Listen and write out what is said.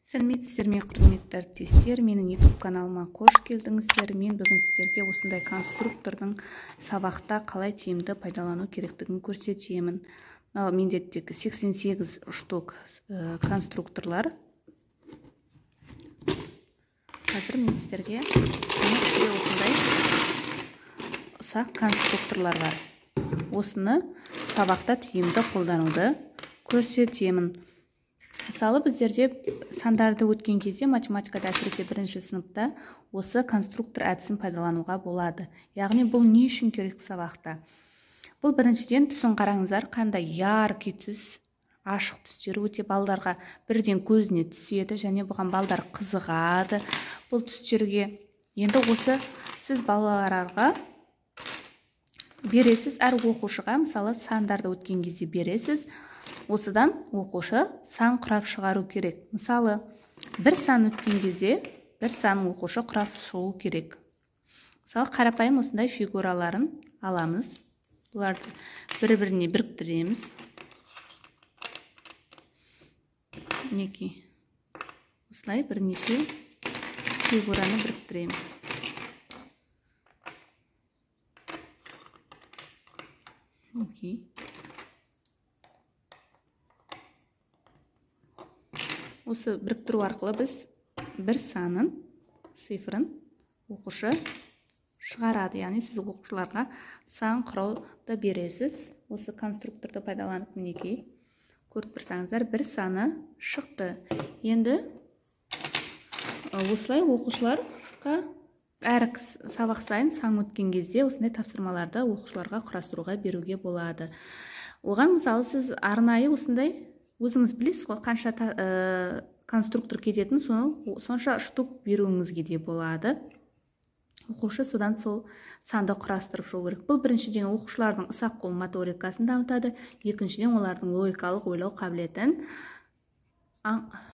Сәлеметсіздер ме, құрметті әріптестер, менің YouTube каналыма қош келдіңіздер. Мен бүгін сіздерге осындай конструктордың сабақта қалай тиімді пайдалану керектігін көрсетемін. Менде тек 88 штук конструкторлар. Қазір мен сіздерге осындай ұсақ конструкторлар бар. Осыны сабақта тиімді қолдануды көрсетемін. Мысалы, біздерде сандарды өткен кезде математикада, әсіресе бірінші сыныпта осы конструктор әдісін пайдалануға болады. Яғни бұл не үшін керек сабақта? Бұл біріншіден түсін қараңыздар, қандай яркий түс, ашық түстер өте балдарға бірден көзіне түседі және бұған балдар қызығады. Бұл түстерге енді осы сіз балаларға бересіз, әр оқушыға мысалы сандарды өткен кезде бересіз. Осыдан оқушы сан құрап шығару керек. Мысалы, бір сан өткен кезде бір сан оқушы құрап шығу керек. Мысалы, қарапайым осындай фигураларын аламыз. Бұларды бір-біріне біріктіреміз. Мінекей. Осылай бірнеше фигураны біріктіреміз. Мінекей. Осы біріктіру арқылы біз бір санын, цифрын оқушы шығарады. Яғни сіз оқушыларға сан құрауды бересіз. Осы конструкторды пайдаланып, мінекей, көріп тұрсаңыздар, бір саны шықты. Енді осылай оқушыларға әр сабақ сайын сан өткен кезде осындай тапсырмаларды оқушыларға құрастыруға беруге болады. Оған мысалы сіз арнайы осындай өзіңіз білесіз ғой, қанша конструктор кететін, сонша штук беруіңізге де болады. Оқушы содан сол санды құрастырып шығу керек. Бұл біріншіден оқушылардың ұсақ қол моторикасын дамытады, екіншіден олардың логикалық ойлау қабілетін